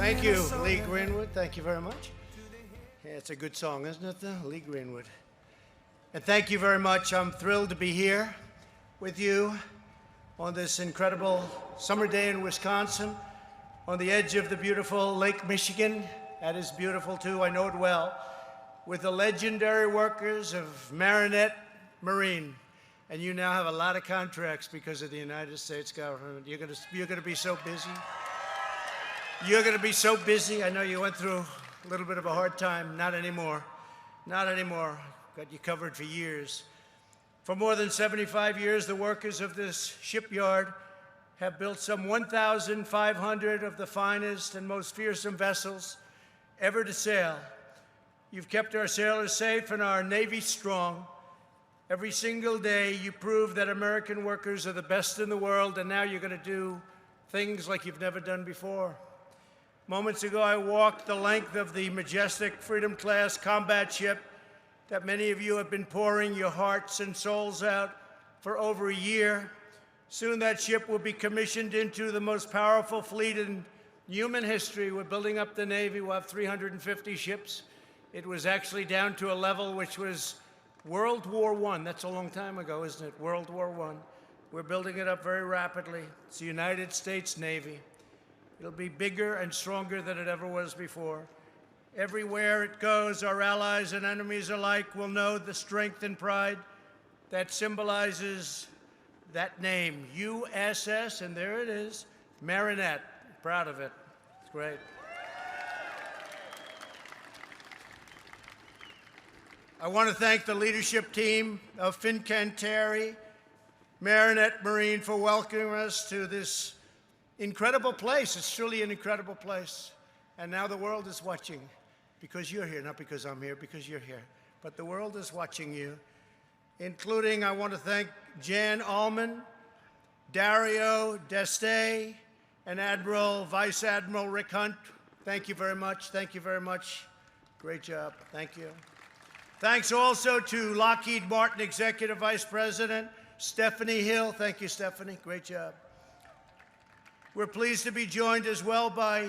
Thank you, Lee Greenwood. Thank you very much. Yeah, it's a good song, isn't it, though? Lee Greenwood. And thank you very much. I'm thrilled to be here with you on this incredible summer day in Wisconsin, on the edge of the beautiful Lake Michigan. That is beautiful, too. I know it well. With the legendary workers of Marinette Marine. And you now have a lot of contracts because of the United States government. You're gonna be so busy. You're going to be so busy. I know you went through a little bit of a hard time. Not anymore. Not anymore. Got you covered for years. For more than 75 years, the workers of this shipyard have built some 1,500 of the finest and most fearsome vessels ever to sail. You've kept our sailors safe and our Navy strong. Every single day, you prove that American workers are the best in the world, and now you're going to do things like you've never done before. Moments ago, I walked the length of the majestic Freedom-class combat ship that many of you have been pouring your hearts and souls out for over a year. Soon that ship will be commissioned into the most powerful fleet in human history. We're building up the Navy. We'll have 350 ships. It was actually down to a level which was World War I. That's a long time ago, isn't it? World War I. We're building it up very rapidly. It's the United States Navy. It'll be bigger and stronger than it ever was before. Everywhere it goes, our allies and enemies alike will know the strength and pride that symbolizes that name, USS, and there it is, Marinette. Proud of it. It's great. I want to thank the leadership team of Fincantieri, Marinette Marine, for welcoming us to this incredible place. It's truly an incredible place. And now the world is watching because you're here, not because I'm here, because you're here. But the world is watching you, including, I want to thank Jan Allman, Dario Deste, and Admiral, Vice Admiral Rick Hunt. Thank you very much. Thank you very much. Great job. Thank you. Thanks also to Lockheed Martin Executive Vice President Stephanie Hill. Thank you, Stephanie. Great job. We're pleased to be joined as well by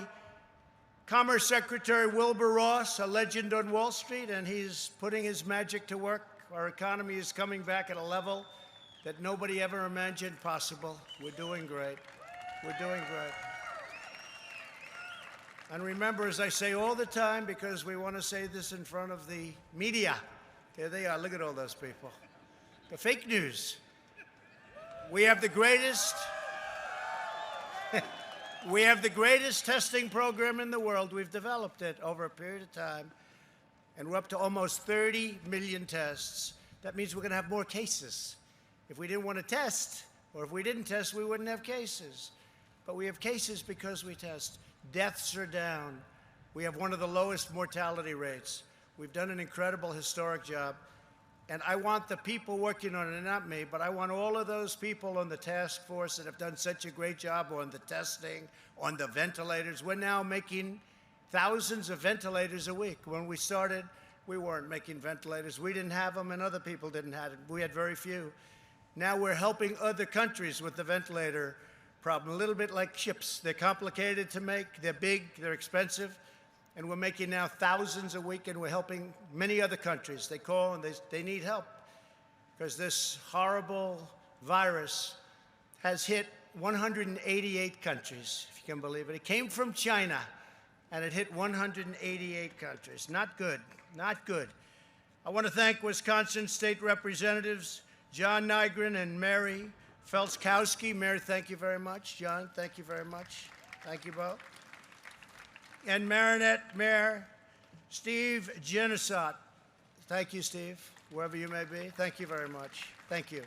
Commerce Secretary Wilbur Ross, a legend on Wall Street, and he's putting his magic to work. Our economy is coming back at a level that nobody ever imagined possible. We're doing great. We're doing great. And remember, as I say all the time, because we want to say this in front of the media, there they are. Look at all those people. The fake news. We have the greatest testing program in the world. We've developed it over a period of time, and we're up to almost 30 million tests. That means we're going to have more cases. If we didn't want to test, or if we didn't test, we wouldn't have cases. But we have cases because we test. Deaths are down. We have one of the lowest mortality rates. We've done an incredible, historic job. And I want the people working on it, not me, but I want all of those people on the task force that have done such a great job on the testing, on the ventilators. We're now making thousands of ventilators a week. When we started, we weren't making ventilators. We didn't have them, and other people didn't have it. We had very few. Now we're helping other countries with the ventilator problem, a little bit like ships. They're complicated to make, they're big, they're expensive. And we're making now thousands a week, and we're helping many other countries. They call and they need help because this horrible virus has hit 188 countries, if you can believe it. It came from China, and it hit 188 countries. Not good, not good. I want to thank Wisconsin State Representatives John Nygren and Mary Felskowski. Mary, thank you very much. John, thank you very much. Thank you both. And Marinette Mayor Steve Genesot. Thank you, Steve, wherever you may be. Thank you very much. Thank you.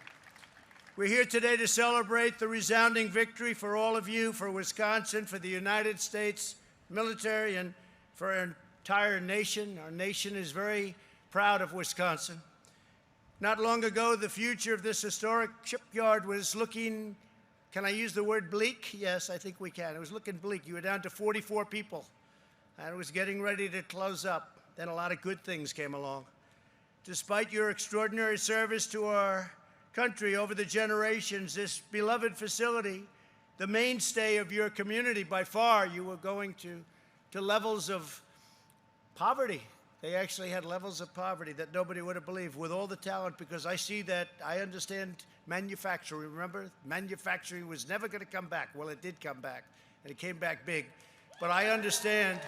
We're here today to celebrate the resounding victory for all of you, for Wisconsin, for the United States military, and for our entire nation. Our nation is very proud of Wisconsin. Not long ago, the future of this historic shipyard was looking, can I use the word bleak? Yes, I think we can. It was looking bleak. You were down to 44 people. And it was getting ready to close up. Then a lot of good things came along. Despite your extraordinary service to our country over the generations, this beloved facility, the mainstay of your community by far, you were going to to levels of poverty. They actually had levels of poverty that nobody would have believed with all the talent, because I see that, I understand manufacturing. Remember, manufacturing was never going to come back. Well, it did come back, and it came back big. But I understand,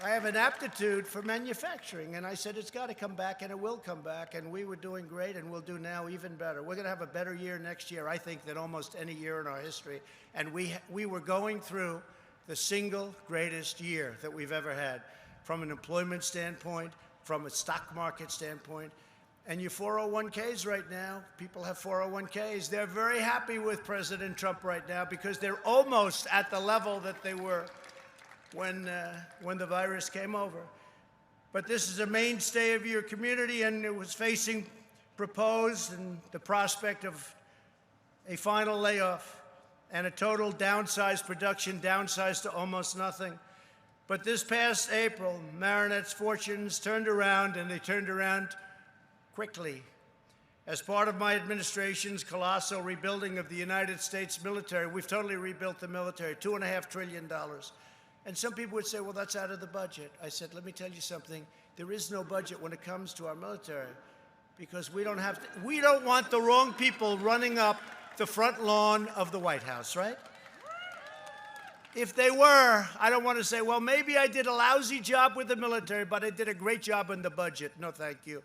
I have an aptitude for manufacturing, and I said it's got to come back, and it will come back, and we were doing great, and we'll do now even better. We're going to have a better year next year, I think, than almost any year in our history. And we were going through the single greatest year that we've ever had, from an employment standpoint, from a stock market standpoint. And your 401ks right now, people have 401ks. They're very happy with President Trump right now because they're almost at the level that they were when the virus came over. But this is a mainstay of your community, and it was facing proposed and the prospect of a final layoff and a total downsized production, downsized to almost nothing. But this past April, Marinette's fortunes turned around, and they turned around quickly. As part of my administration's colossal rebuilding of the United States military, we've totally rebuilt the military, $2.5 trillion. And some people would say, well, that's out of the budget. I said, let me tell you something. There is no budget when it comes to our military, because we don't want the wrong people running up the front lawn of the White House, right? If they were, I don't want to say, well, maybe I did a lousy job with the military, but I did a great job in the budget. No, thank you.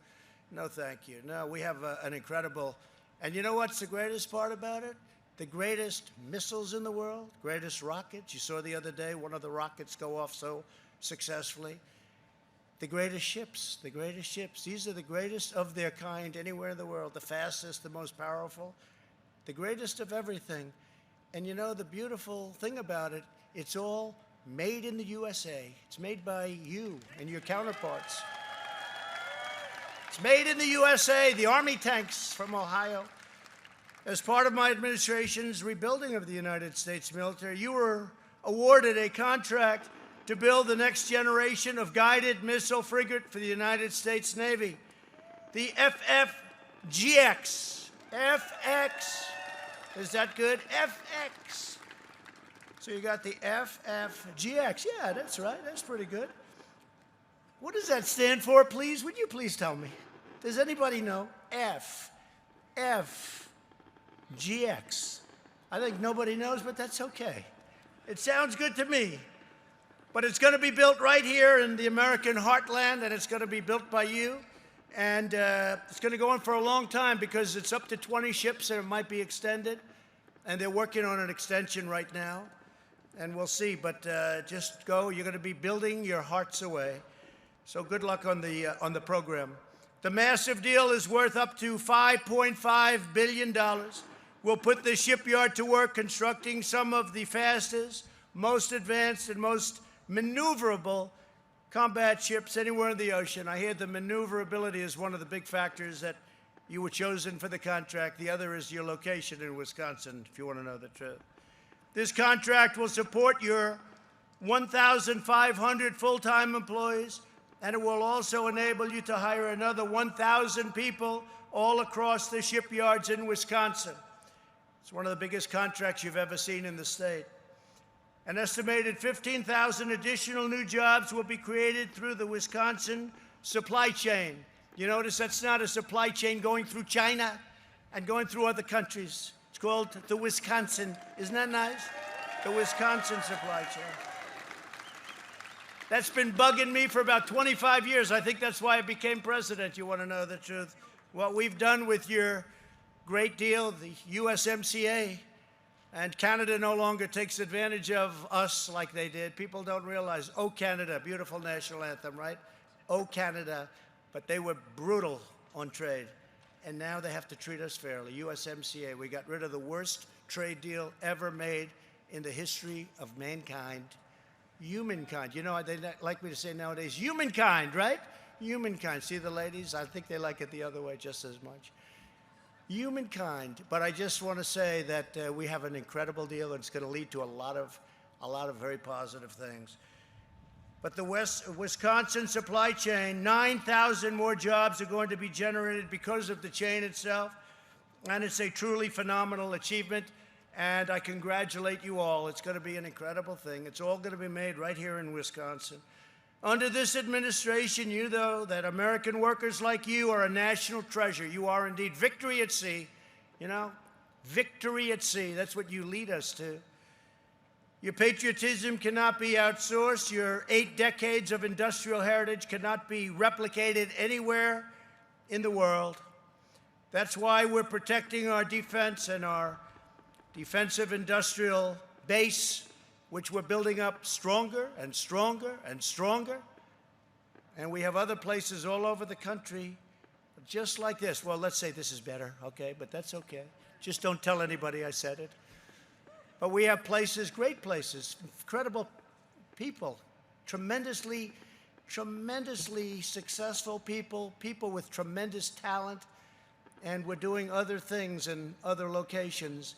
No, thank you. No, we have an incredible, and you know what's the greatest part about it? The greatest missiles in the world, greatest rockets. You saw the other day one of the rockets go off so successfully. The greatest ships, the greatest ships. These are the greatest of their kind anywhere in the world, the fastest, the most powerful, the greatest of everything. And you know, the beautiful thing about it, it's all made in the USA. It's made by you and your counterparts. It's made in the USA, the Army tanks from Ohio. As part of my administration's rebuilding of the United States military, you were awarded a contract to build the next generation of guided missile frigate for the United States Navy, the FFGX. FX. Is that good? FX. So you got the FFGX. Yeah, that's right. That's pretty good. What does that stand for, please? Would you please tell me? Does anybody know? FFGX. I think nobody knows, but that's okay. It sounds good to me. But it's going to be built right here in the American heartland, and it's going to be built by you. And it's going to go on for a long time because it's up to 20 ships, and it might be extended. And they're working on an extension right now. And we'll see. But just go. You're going to be building your hearts away. So good luck on the program. The massive deal is worth up to $5.5 billion. We'll put the shipyard to work constructing some of the fastest, most advanced, and most maneuverable combat ships anywhere in the ocean. I hear the maneuverability is one of the big factors that you were chosen for the contract. The other is your location in Wisconsin, if you want to know the truth. This contract will support your 1,500 full-time employees, and it will also enable you to hire another 1,000 people all across the shipyards in Wisconsin. It's one of the biggest contracts you've ever seen in the state. An estimated 15,000 additional new jobs will be created through the Wisconsin supply chain. You notice that's not a supply chain going through China and going through other countries. It's called the Wisconsin. Isn't that nice? The Wisconsin supply chain. That's been bugging me for about 25 years. I think that's why I became president. You want to know the truth? What we've done with your great deal, the USMCA, and Canada no longer takes advantage of us like they did. People don't realize, oh, Canada, beautiful national anthem, right? Oh, Canada. But they were brutal on trade. And now they have to treat us fairly. USMCA, we got rid of the worst trade deal ever made in the history of mankind. Humankind. You know, they like me to say nowadays, humankind, right? Humankind. See the ladies? I think they like it the other way just as much. Humankind. But I just want to say that we have an incredible deal, and it's going to lead to a lot of very positive things. But the Wisconsin supply chain, 9,000 more jobs are going to be generated because of the chain itself, and it's a truly phenomenal achievement. And I congratulate you all. It's going to be an incredible thing. It's all going to be made right here in Wisconsin. Under this administration, you know that American workers like you are a national treasure. You are indeed victory at sea. You know, victory at sea. That's what you lead us to. Your patriotism cannot be outsourced. Your 8 decades of industrial heritage cannot be replicated anywhere in the world. That's why we're protecting our defense and our defensive industrial base, which we're building up stronger and stronger and stronger. And we have other places all over the country just like this. Well, let's say this is better, okay, but that's okay. Just don't tell anybody I said it. But we have places, great places, incredible people, tremendously successful people, people with tremendous talent, and we're doing other things in other locations,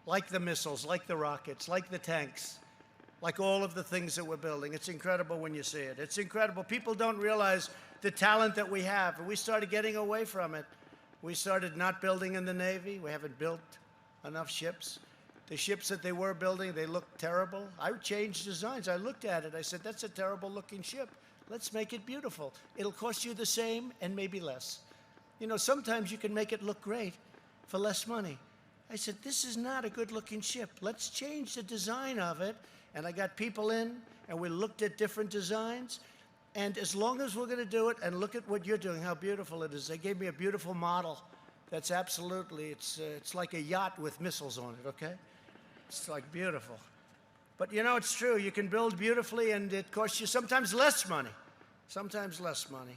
like the missiles, like the rockets, like the tanks, like all of the things that we're building. It's incredible when you see it. It's incredible. People don't realize the talent that we have, and we started getting away from it. We started not building in the Navy. We haven't built enough ships. The ships that they were building, they looked terrible. I changed designs. I looked at it. I said, that's a terrible-looking ship. Let's make it beautiful. It'll cost you the same and maybe less. You know, sometimes you can make it look great for less money. I said, this is not a good-looking ship. Let's change the design of it. And I got people in, and we looked at different designs. And as long as we're going to do it, and look at what you're doing, how beautiful it is. They gave me a beautiful model. That's absolutely, it's like a yacht with missiles on it, okay? It's like beautiful. But you know, it's true. You can build beautifully, and it costs you sometimes less money. Sometimes less money.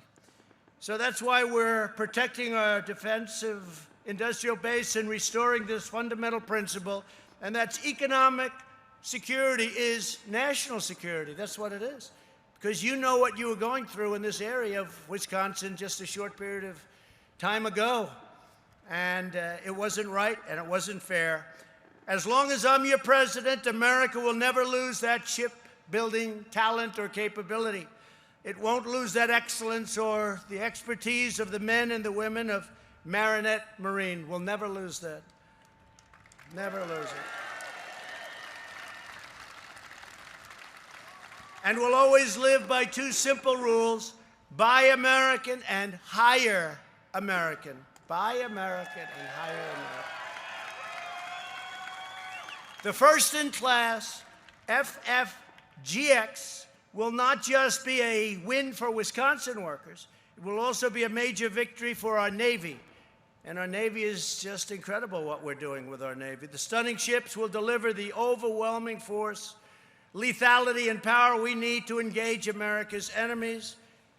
So that's why we're protecting our defensive industrial base and restoring this fundamental principle, and that's economic security is national security. That's what it is. Because you know what you were going through in this area of Wisconsin just a short period of time ago. And it wasn't right and it wasn't fair. As long as I'm your president, America will never lose that shipbuilding talent or capability. It won't lose that excellence or the expertise of the men and the women of Marinette Marine. We'll never lose that. Never lose it. And we'll always live by 2 simple rules: buy American and hire American. Buy American and hire American. The first-in-class FFGX will not just be a win for Wisconsin workers, it will also be a major victory for our Navy. And our Navy is just incredible what we're doing with our Navy. The stunning ships will deliver the overwhelming force, lethality, and power we need to engage America's enemies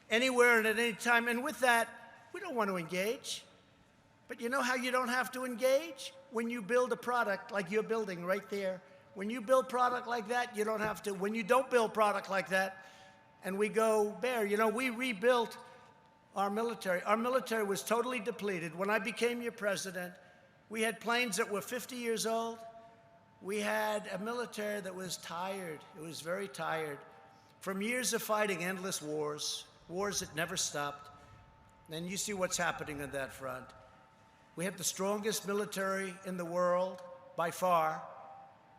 anywhere and at any time. And with that, we don't want to engage. But you know how you don't have to engage? When you build a product like you're building right there. When you build product like that, you don't have to. When you don't build product like that, and we go bare, you know, we rebuilt our military. Our military was totally depleted. When I became your president, we had planes that were 50 years old. We had a military that was tired. It was very tired from years of fighting endless wars, wars that never stopped. And you see what's happening on that front. We have the strongest military in the world by far.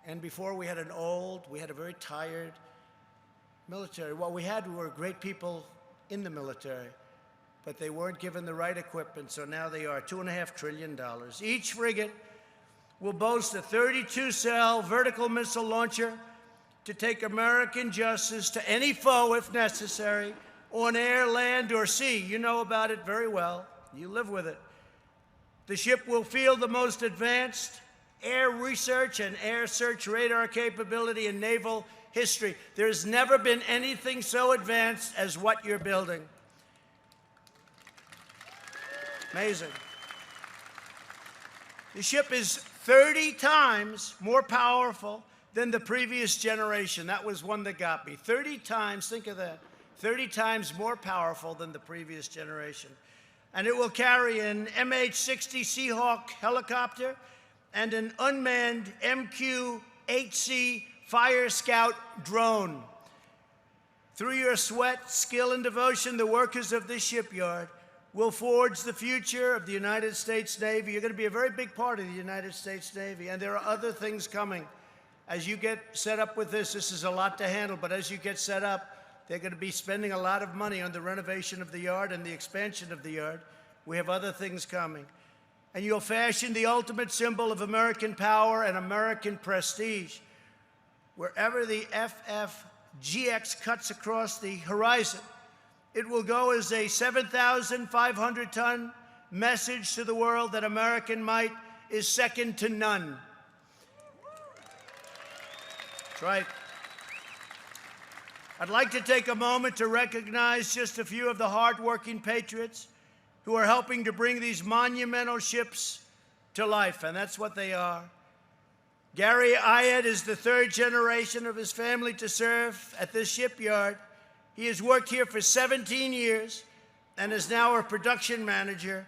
And before we had a very tired military. What we had were great people in the military, but they weren't given the right equipment, so now they are $2.5 trillion. Each frigate will boast a 32-cell vertical missile launcher to take American justice to any foe if necessary, on air, land, or sea. You know about it very well. You live with it. The ship will field the most advanced air research and air search radar capability in naval history. There's never been anything so advanced as what you're building. Amazing. The ship is 30 times more powerful than the previous generation. That was one that got me. 30 times, think of that, 30 times more powerful than the previous generation. And it will carry an MH-60 Seahawk helicopter and an unmanned MQ-8C Fire Scout drone. Through your sweat, skill, and devotion, the workers of this shipyard will forge the future of the United States Navy. You're going to be a very big part of the United States Navy, and there are other things coming. As you get set up with this is a lot to handle, but as you get set up, they're going to be spending a lot of money on the renovation of the yard and the expansion of the yard. We have other things coming. And you'll fashion the ultimate symbol of American power and American prestige. Wherever the FFGX cuts across the horizon, it will go as a 7,500-ton message to the world that American might is second to none. That's right. I'd like to take a moment to recognize just a few of the hardworking patriots who are helping to bring these monumental ships to life, and that's what they are. Gary Ayed is the third generation of his family to serve at this shipyard. He has worked here for 17 years and is now our production manager.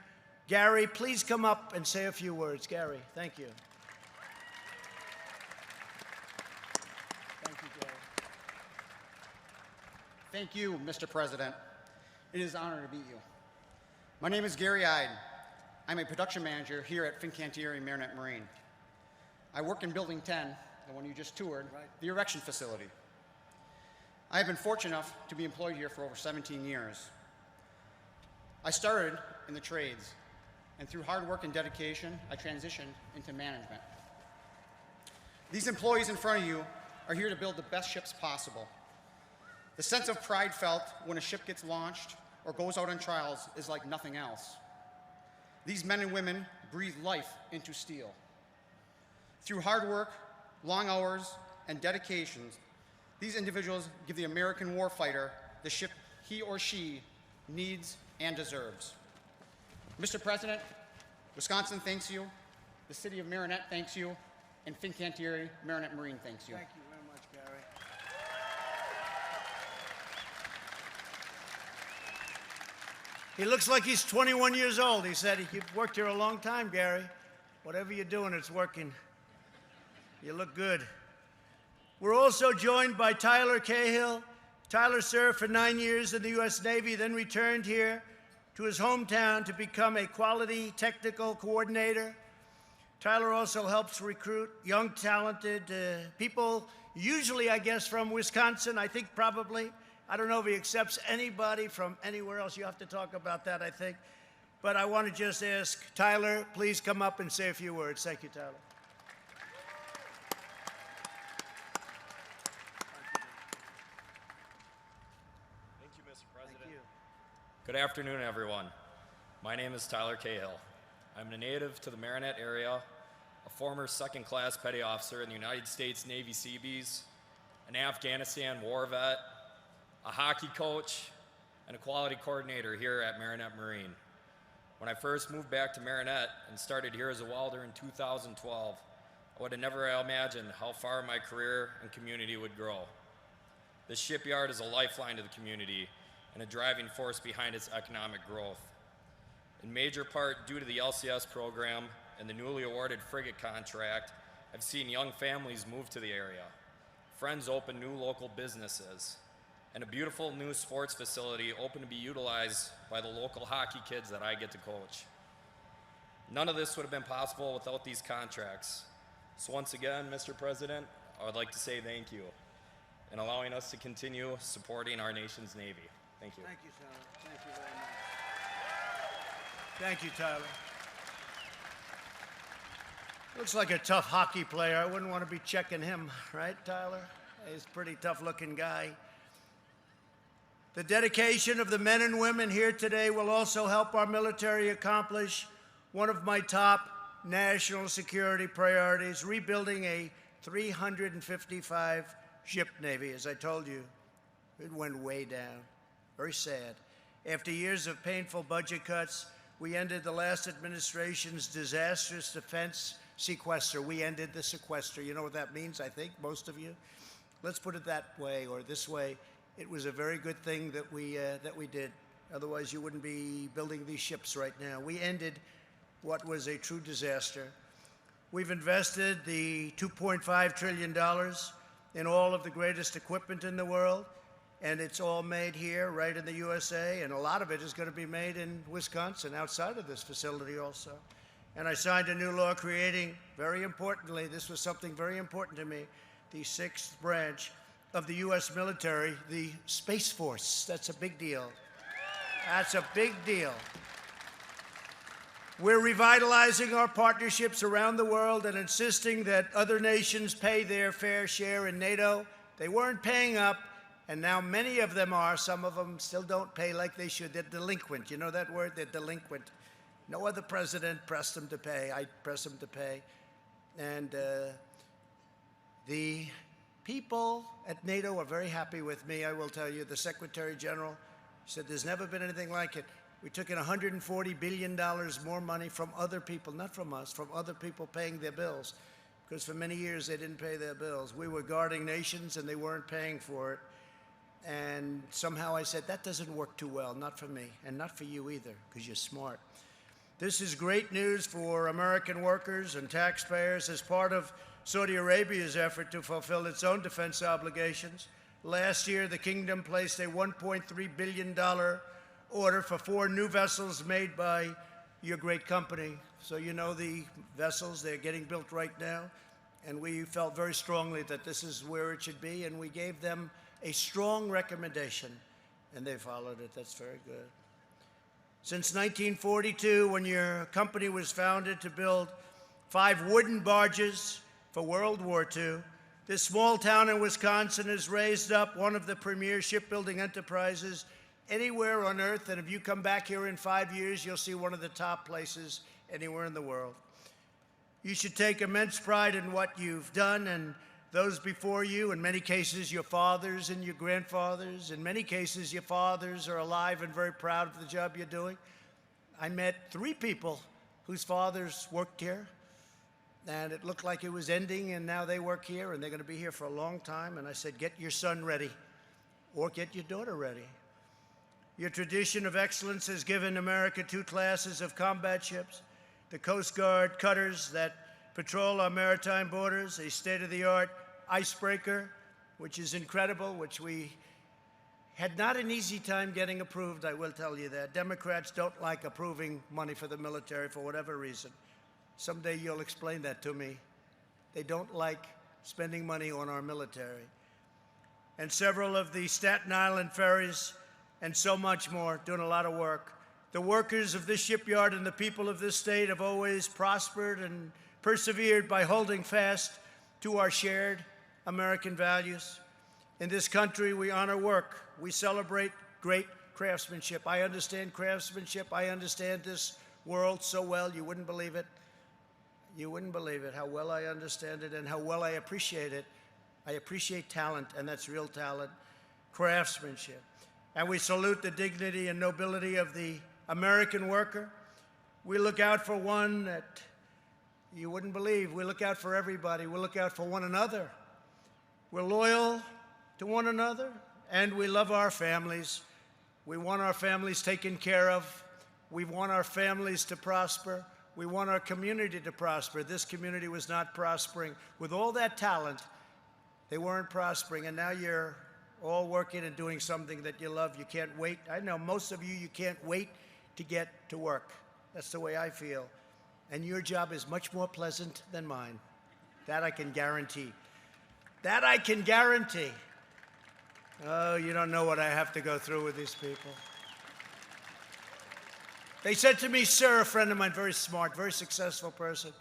Gary, please come up and say a few words. Gary, thank you. Thank you, Gary. Thank you, Mr. President. It is an honor to meet you. My name is Gary Ayed. I'm a production manager here at Fincantieri Marinette Marine. I work in Building 10, the one you just toured, the erection facility. I have been fortunate enough to be employed here for over 17 years. I started in the trades, and through hard work and dedication, I transitioned into management. These employees in front of you are here to build the best ships possible. The sense of pride felt when a ship gets launched or goes out on trials is like nothing else. These men and women breathe life into steel. Through hard work, long hours, and dedications, these individuals give the American warfighter the ship he or she needs and deserves. Mr. President, Wisconsin thanks you, the city of Marinette thanks you, and Fincantieri Marinette Marine thanks you. Thank you very much, Gary. He looks like he's 21 years old. He said you've worked here a long time, Gary. Whatever you're doing, it's working. You look good. We're also joined by Tyler Cahill. Tyler served for 9 years in the U.S. Navy, then returned here to his hometown to become a quality technical coordinator. Tyler also helps recruit young, talented people, usually, I guess, from Wisconsin, I think probably. I don't know if he accepts anybody from anywhere else. You have to talk about that, I think. But I want to just ask Tyler, please come up and say a few words. Thank you, Tyler. Good afternoon, everyone. My name is Tyler Cahill. I'm a native to the Marinette area, a former second-class petty officer in the United States Navy Seabees, an Afghanistan war vet, a hockey coach, and a quality coordinator here at Marinette Marine. When I first moved back to Marinette and started here as a welder in 2012, I would have never imagined how far my career and community would grow. This shipyard is a lifeline to the community and a driving force behind its economic growth. In major part due to the LCS program and the newly awarded frigate contract, I've seen young families move to the area, friends open new local businesses, and a beautiful new sports facility open to be utilized by the local hockey kids that I get to coach. None of this would have been possible without these contracts. So once again, Mr. President, I would like to say thank you in allowing us to continue supporting our nation's Navy. Thank you. Thank you, Tyler. Thank you very much. Thank you, Tyler. Looks like a tough hockey player. I wouldn't want to be checking him, right, Tyler? He's a pretty tough-looking guy. The dedication of the men and women here today will also help our military accomplish one of my top national security priorities, rebuilding a 355-ship Navy. As I told you, it went way down. Very sad. After years of painful budget cuts, we ended the last administration's disastrous defense sequester. We ended the sequester. You know what that means, I think, most of you? Let's put it that way or this way. It was a very good thing that we did. Otherwise, you wouldn't be building these ships right now. We ended what was a true disaster. We've invested the $2.5 trillion in all of the greatest equipment in the world. and it's all made here, right in the USA, and a lot of it is going to be made in Wisconsin, outside of this facility also. And I signed a new law creating, very importantly, this was something very important to me, the sixth branch of the U.S. military, the Space Force. That's a big deal. That's a big deal. We're revitalizing our partnerships around the world and insisting that other nations pay their fair share in NATO. They weren't paying up, and now many of them are. Some of them still don't pay like they should. They're delinquent. You know that word? They're delinquent. No other president pressed them to pay. I pressed them to pay. And the people at NATO are very happy with me, I will tell you. The Secretary General said there's never been anything like it. We took in $140 billion more money from other people, not from us, from other people paying their bills. Because for many years they didn't pay their bills. We were guarding nations and they weren't paying for it. And somehow I said, that doesn't work too well, not for me, and not for you either, because you're smart. This is great news for American workers and taxpayers as part of Saudi Arabia's effort to fulfill its own defense obligations. Last year, the kingdom placed a $1.3 billion order for 4 new vessels made by your great company. So you know the vessels, they're getting built right now. And we felt very strongly that this is where it should be, and we gave them a strong recommendation, and they followed it. That's very good. Since 1942, when your company was founded to build 5 wooden barges for World War II, this small town in Wisconsin has raised up one of the premier shipbuilding enterprises anywhere on earth, and if you come back here in 5 years, you'll see one of the top places anywhere in the world. You should take immense pride in what you've done, and those before you, in many cases your fathers and your grandfathers, in many cases your fathers are alive and very proud of the job you're doing. I met 3 people whose fathers worked here, and it looked like it was ending, and now they work here, and they're going to be here for a long time. And I said, get your son ready, or get your daughter ready. Your tradition of excellence has given America 2 classes of combat ships, the Coast Guard cutters that patrol our maritime borders, a state-of-the-art icebreaker, which is incredible, which we had not an easy time getting approved, I will tell you that. Democrats don't like approving money for the military for whatever reason. Someday you'll explain that to me. They don't like spending money on our military. And several of the Staten Island ferries and so much more, doing a lot of work. The workers of this shipyard and the people of this state have always prospered and persevered by holding fast to our shared American values. In this country, we honor work. We celebrate great craftsmanship. I understand craftsmanship. I understand this world so well, you wouldn't believe it. You wouldn't believe it, how well I understand it and how well I appreciate it. I appreciate talent, and that's real talent, craftsmanship. And we salute the dignity and nobility of the American worker. We look out for one that you wouldn't believe. We look out for everybody. We look out for one another. We're loyal to one another, and we love our families. We want our families taken care of. We want our families to prosper. We want our community to prosper. This community was not prospering. With all that talent, they weren't prospering, and now you're all working and doing something that you love. You can't wait. I know most of you can't wait to get to work. That's the way I feel. And your job is much more pleasant than mine. That I can guarantee. That I can guarantee. Oh, you don't know what I have to go through with these people. They said to me, sir, a friend of mine, very smart, very successful person.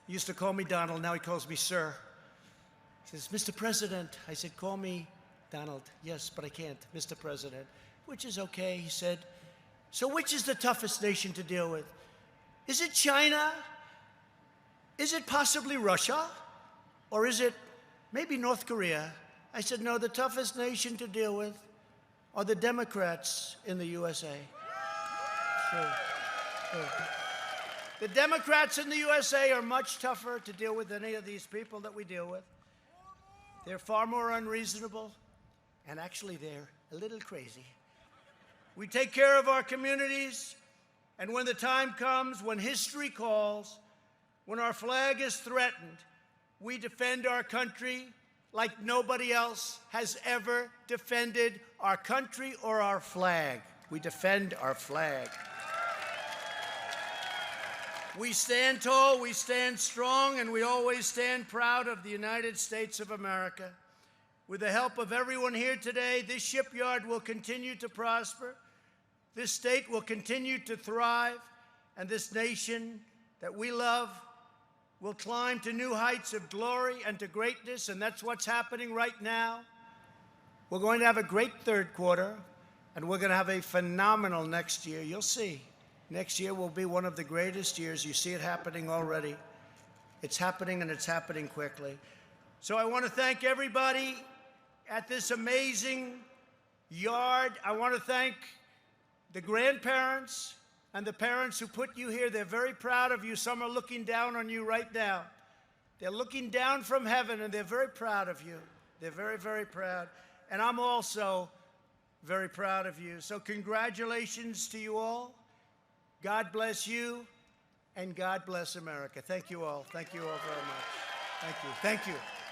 He used to call me Donald, now he calls me sir. He says, Mr. President. I said, call me Donald. Yes, but I can't, Mr. President, which is okay. He said, so which is the toughest nation to deal with? Is it China? Is it possibly Russia? Or is it maybe North Korea? I said, no, the toughest nation to deal with are the Democrats in the USA. Sure. The Democrats in the USA are much tougher to deal with than any of these people that we deal with. They're far more unreasonable, and actually they're a little crazy. We take care of our communities, and when the time comes, when history calls, when our flag is threatened, we defend our country like nobody else has ever defended our country or our flag. We defend our flag. We stand tall, we stand strong, and we always stand proud of the United States of America. With the help of everyone here today, this shipyard will continue to prosper, this state will continue to thrive, and this nation that we love will climb to new heights of glory and to greatness, and that's what's happening right now. We're going to have a great third quarter, and we're going to have a phenomenal next year. You'll see. Next year will be one of the greatest years. You see it happening already. It's happening, and it's happening quickly. So I want to thank everybody at this amazing yard. I want to thank the grandparents and the parents who put you here. They're very proud of you. Some are looking down on you right now. They're looking down from heaven, and they're very proud of you. They're very, very proud. And I'm also very proud of you. So congratulations to you all. God bless you, and God bless America. Thank you all. Thank you all very much. Thank you. Thank you.